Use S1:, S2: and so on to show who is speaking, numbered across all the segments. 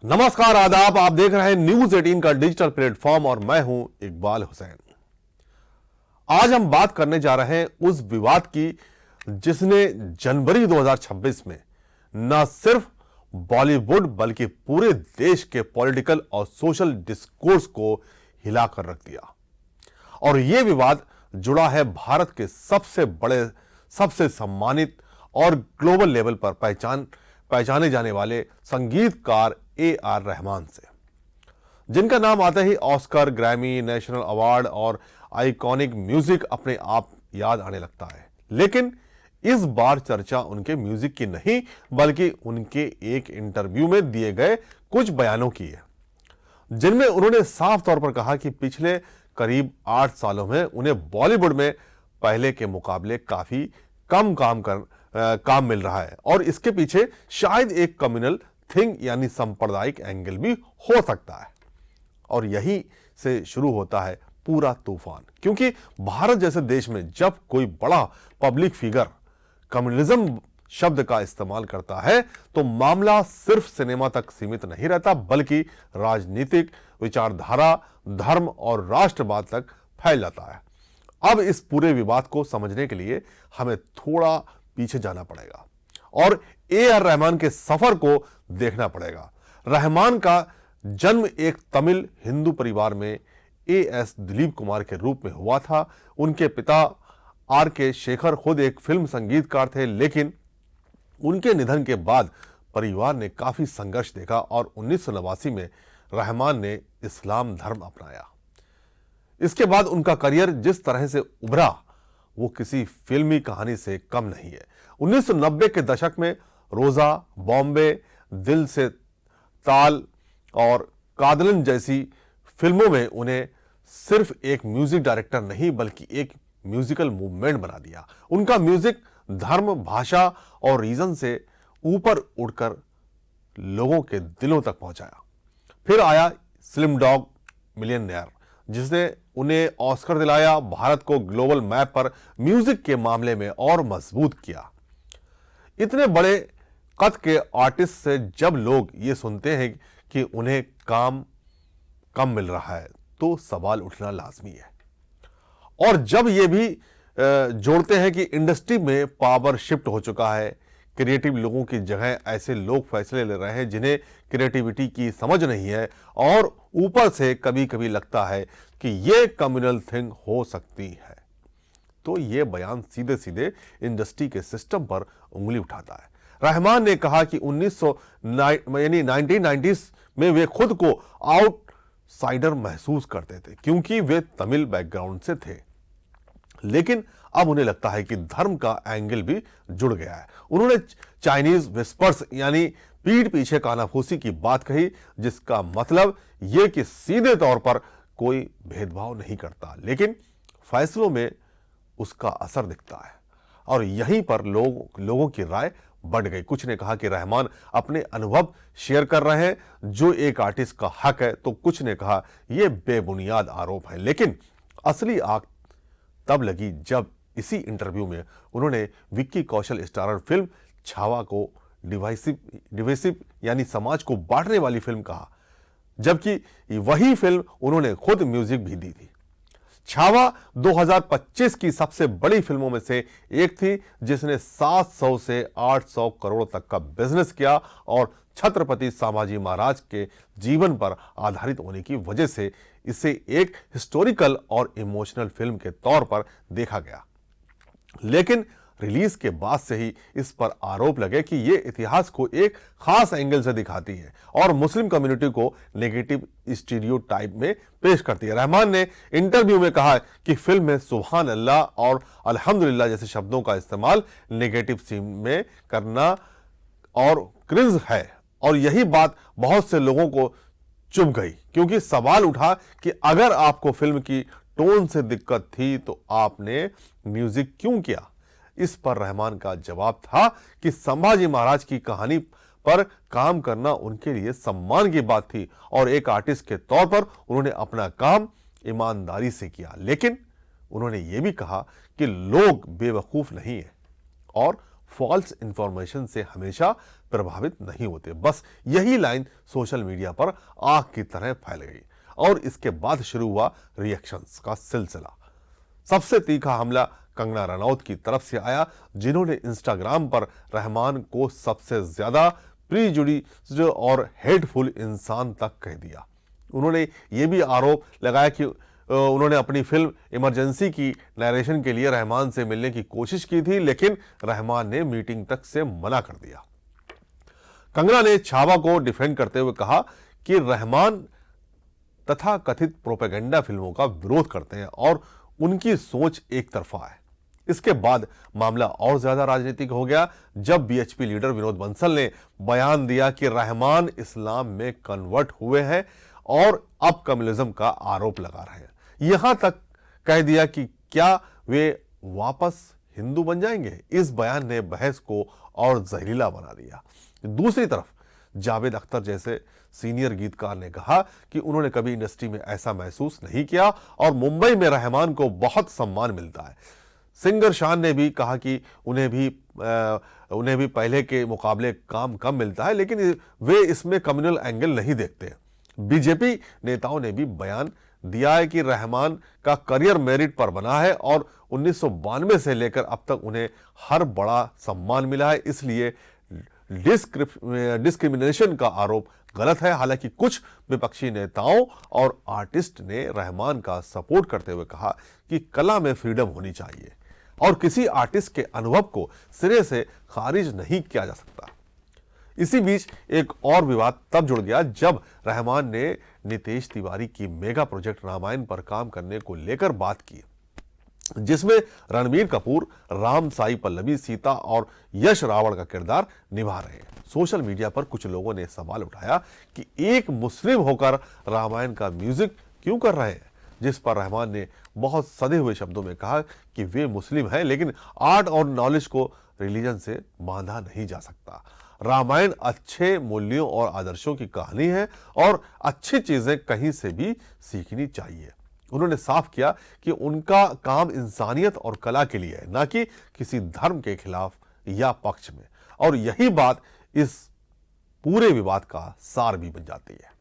S1: नमस्कार, आदाब। आप देख रहे हैं न्यूज 18 का डिजिटल प्लेटफॉर्म और मैं हूं इकबाल हुसैन। आज हम बात करने जा रहे हैं उस विवाद की जिसने जनवरी 2026 में न सिर्फ बॉलीवुड बल्कि पूरे देश के पॉलिटिकल और सोशल डिस्कोर्स को हिलाकर रख दिया। और यह विवाद जुड़ा है भारत के सबसे बड़े, सबसे सम्मानित और ग्लोबल लेवल पर पहचाने जाने वाले संगीतकार AR रहमान से, जिनका नाम आते ही ऑस्कर, ग्रैमी, नेशनल अवार्ड और आइकॉनिक म्यूजिक अपने आप याद आने लगता है। लेकिन इस बार चर्चा उनके म्यूजिक की नहीं बल्कि उनके एक इंटरव्यू में दिए गए कुछ बयानों की है, जिनमें उन्होंने साफ तौर पर कहा कि पिछले करीब 8 सालों में उन्हें बॉलीवुड में पहले के मुकाबले काफी कम काम मिल रहा है और इसके पीछे शायद एक कम्युनल थिंग यानी सांप्रदायिक एंगल भी हो सकता है। और यही से शुरू होता है पूरा तूफान, क्योंकि भारत जैसे देश में जब कोई बड़ा पब्लिक फिगर कम्युनिज्म शब्द का इस्तेमाल करता है तो मामला सिर्फ सिनेमा तक सीमित नहीं रहता बल्कि राजनीतिक विचारधारा, धर्म और राष्ट्रवाद तक फैल जाता है। अब इस पूरे विवाद को समझने के लिए हमें थोड़ा पीछे जाना पड़ेगा और AR रहमान के सफर को देखना पड़ेगा। रहमान का जन्म एक तमिल हिंदू परिवार में AS दिलीप कुमार के रूप में हुआ था। उनके पिता RK शेखर खुद एक फिल्म संगीतकार थे, लेकिन उनके निधन के बाद परिवार ने काफी संघर्ष देखा और 1989 में रहमान ने इस्लाम धर्म अपनाया। इसके बाद उनका करियर जिस तरह से उभरा वो किसी फिल्मी कहानी से कम नहीं है। 1990 के दशक में रोजा, बॉम्बे, दिल से ताल और कादलन जैसी फिल्मों में उन्हें सिर्फ एक म्यूजिक डायरेक्टर नहीं बल्कि एक म्यूजिकल मूवमेंट बना दिया। उनका म्यूजिक धर्म, भाषा और रीजन से ऊपर उड़कर लोगों के दिलों तक पहुंचाया। फिर आया स्लिम डॉग मिलियनेयर, जिसने उन्हें ऑस्कर दिलाया, भारत को ग्लोबल मैप पर म्यूजिक के मामले में और मजबूत किया। इतने बड़े कद के आर्टिस्ट से जब लोग ये सुनते हैं कि उन्हें काम कम मिल रहा है तो सवाल उठना लाजमी है। और जब ये भी जोड़ते हैं कि इंडस्ट्री में पावर शिफ्ट हो चुका है, क्रिएटिव लोगों की जगह ऐसे लोग फैसले ले रहे हैं जिन्हें क्रिएटिविटी की समझ नहीं है, और ऊपर से कभी कभी लगता है कि ये कम्युनल थिंग हो सकती है, तो ये बयान सीधे सीधे इंडस्ट्री के सिस्टम पर उंगली उठाता है। रहमान ने कहा कि 1990s में वे खुद को आउटसाइडर महसूस करते थे क्योंकि वे तमिल बैकग्राउंड से थे, लेकिन अब उन्हें लगता है कि धर्म का एंगल भी जुड़ गया है। उन्होंने चाइनीज विस्पर्स यानी पीठ पीछे कानाफूसी की बात कही, जिसका मतलब यह कि सीधे तौर पर कोई भेदभाव नहीं करता, लेकिन फैसलों में उसका असर दिखता है। और यहीं पर लोगों की राय बढ़ गई। कुछ ने कहा कि रहमान अपने अनुभव शेयर कर रहे हैं जो एक आर्टिस्ट का हक है, तो कुछ ने कहा यह बेबुनियाद आरोप है। लेकिन असली आग तब लगी जब इसी इंटरव्यू में उन्होंने विक्की कौशल स्टारर फिल्म छावा को डिवाइसिव यानी समाज को बांटने वाली फिल्म कहा, जबकि वही फिल्म उन्होंने खुद म्यूजिक भी दी थी। छावा 2025 की सबसे बड़ी फिल्मों में से एक थी, जिसने 700 से 800 करोड़ तक का बिजनेस किया और छत्रपति संभाजी महाराज के जीवन पर आधारित होने की वजह से इसे एक हिस्टोरिकल और इमोशनल फिल्म के तौर पर देखा गया। लेकिन रिलीज के बाद से ही इस पर आरोप लगे कि यह इतिहास को एक खास एंगल से दिखाती है और मुस्लिम कम्युनिटी को नेगेटिव स्टीरियोटाइप में पेश करती है। रहमान ने इंटरव्यू में कहा कि फिल्म में सुभान अल्लाह और अल्हम्दुलिल्लाह जैसे शब्दों का इस्तेमाल नेगेटिव सीन में करना और क्रिंज है, और यही बात बहुत से लोगों को चुभ गई, क्योंकि सवाल उठा कि अगर आपको फिल्म की टोन से दिक्कत थी तो आपने म्यूजिक क्यों किया। इस पर रहमान का जवाब था कि संभाजी महाराज की कहानी पर काम करना उनके लिए सम्मान की बात थी और एक आर्टिस्ट के तौर पर उन्होंने अपना काम ईमानदारी से किया। लेकिन उन्होंने यह भी कहा कि लोग बेवकूफ नहीं है और फॉल्स इंफॉर्मेशन से हमेशा प्रभावित नहीं होते। बस यही लाइन सोशल मीडिया पर आग की तरह फैल गई और इसके बाद शुरू हुआ रिएक्शंस का सिलसिला। सबसे तीखा हमला कंगना रनौत की तरफ से आया, जिन्होंने इंस्टाग्राम पर रहमान को सबसे ज्यादा प्रीजुडिस्ड और हेटफुल इंसान तक कह दिया। उन्होंने ये भी आरोप लगाया कि उन्होंने अपनी फिल्म इमरजेंसी की नरेशन के लिए रहमान से मिलने की कोशिश की थी, लेकिन रहमान ने मीटिंग तक से मना कर दिया। कंगना ने छावा को डिफेंड करते हुए कहा कि रहमान तथा कथित प्रोपेगेंडा फिल्मों का विरोध करते हैं और उनकी सोच एक तरफा है। इसके बाद मामला और ज्यादा राजनीतिक हो गया जब बीएचपी लीडर विनोद बंसल ने बयान दिया कि रहमान इस्लाम में कन्वर्ट हुए हैं और अब कम्युनिज्म का आरोप लगा रहे हैं। यहां तक कह दिया कि क्या वे वापस हिंदू बन जाएंगे। इस बयान ने बहस को और जहरीला बना दिया। दूसरी तरफ जावेद अख्तर जैसे सीनियर गीतकार ने कहा कि उन्होंने कभी इंडस्ट्री में ऐसा महसूस नहीं किया और मुंबई में रहमान को बहुत सम्मान मिलता है। सिंगर शान ने भी कहा कि उन्हें भी पहले के मुकाबले काम कम मिलता है, लेकिन वे इसमें कम्युनल एंगल नहीं देखते। बीजेपी नेताओं ने भी बयान दिया है कि रहमान का करियर मेरिट पर बना है और 1992 से लेकर अब तक उन्हें हर बड़ा सम्मान मिला है, इसलिए डिस्क्रिमिनेशन का आरोप गलत है। हालांकि कुछ विपक्षी नेताओं और आर्टिस्ट ने रहमान का सपोर्ट करते हुए कहा कि कला में फ्रीडम होनी चाहिए और किसी आर्टिस्ट के अनुभव को सिरे से खारिज नहीं किया जा सकता। इसी बीच एक और विवाद तब जुड़ गया जब रहमान ने नितेश तिवारी की मेगा प्रोजेक्ट रामायण पर काम करने को लेकर बात की, जिसमें रणबीर कपूर, राम साई पल्लवी, सीता और यश रावण का किरदार निभा रहे हैं। सोशल मीडिया पर कुछ लोगों ने सवाल उठाया कि एक मुस्लिम होकर रामायण का म्यूजिक क्यों कर रहे हैं, जिस पर रहमान ने बहुत सधे हुए शब्दों में कहा कि वे मुस्लिम हैं, लेकिन आर्ट और नॉलेज को रिलीजन से बांधा नहीं जा सकता। रामायण अच्छे मूल्यों और आदर्शों की कहानी है और अच्छी चीजें कहीं से भी सीखनी चाहिए। उन्होंने साफ किया कि उनका काम इंसानियत और कला के लिए है, ना कि किसी धर्म के खिलाफ या पक्ष में। और यही बात इस पूरे विवाद का सार भी बन जाती है,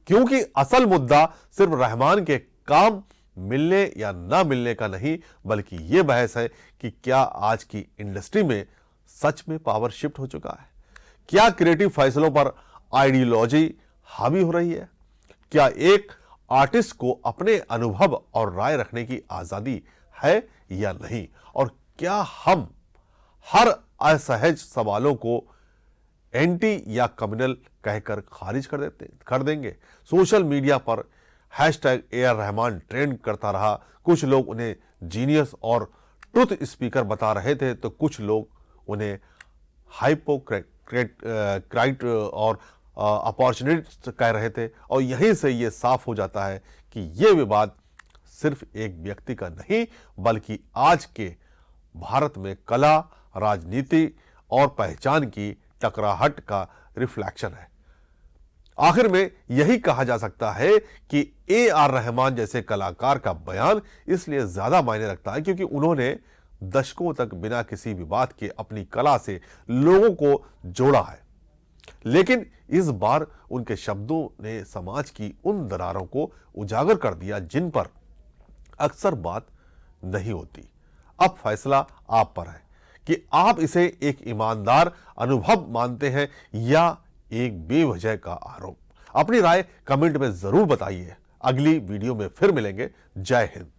S1: क्योंकि असल मुद्दा सिर्फ रहमान के काम मिलने या ना मिलने का नहीं, बल्कि यह बहस है कि क्या आज की इंडस्ट्री में सच में पावर शिफ्ट हो चुका है। क्या क्रिएटिव फैसलों पर आइडियोलॉजी हावी हो रही है। क्या एक आर्टिस्ट को अपने अनुभव और राय रखने की आजादी है या नहीं, और क्या हम हर असहज सवालों को एंटी या कम्युनल कहकर खारिज कर देंगे। सोशल मीडिया पर #AR रहमान ट्रेंड करता रहा। कुछ लोग उन्हें जीनियस और ट्रुथ स्पीकर बता रहे थे, तो कुछ लोग उन्हें हाइपोक्राइट और अपॉर्चुनिस्ट कह रहे थे। और यहीं से ये साफ हो जाता है कि ये विवाद सिर्फ एक व्यक्ति का नहीं, बल्कि आज के भारत में कला, राजनीति और पहचान की टकराहट का रिफ्लेक्शन है। आखिर में यही कहा जा सकता है कि AR रहमान जैसे कलाकार का बयान इसलिए ज्यादा मायने रखता है क्योंकि उन्होंने दशकों तक बिना किसी विवाद के अपनी कला से लोगों को जोड़ा है। लेकिन इस बार उनके शब्दों ने समाज की उन दरारों को उजागर कर दिया जिन पर अक्सर बात नहीं होती। अब फैसला आप पर है कि आप इसे एक ईमानदार अनुभव मानते हैं या एक बेवजह का आरोप। अपनी राय कमेंट में जरूर बताइए। अगली वीडियो में फिर मिलेंगे। जय हिंद।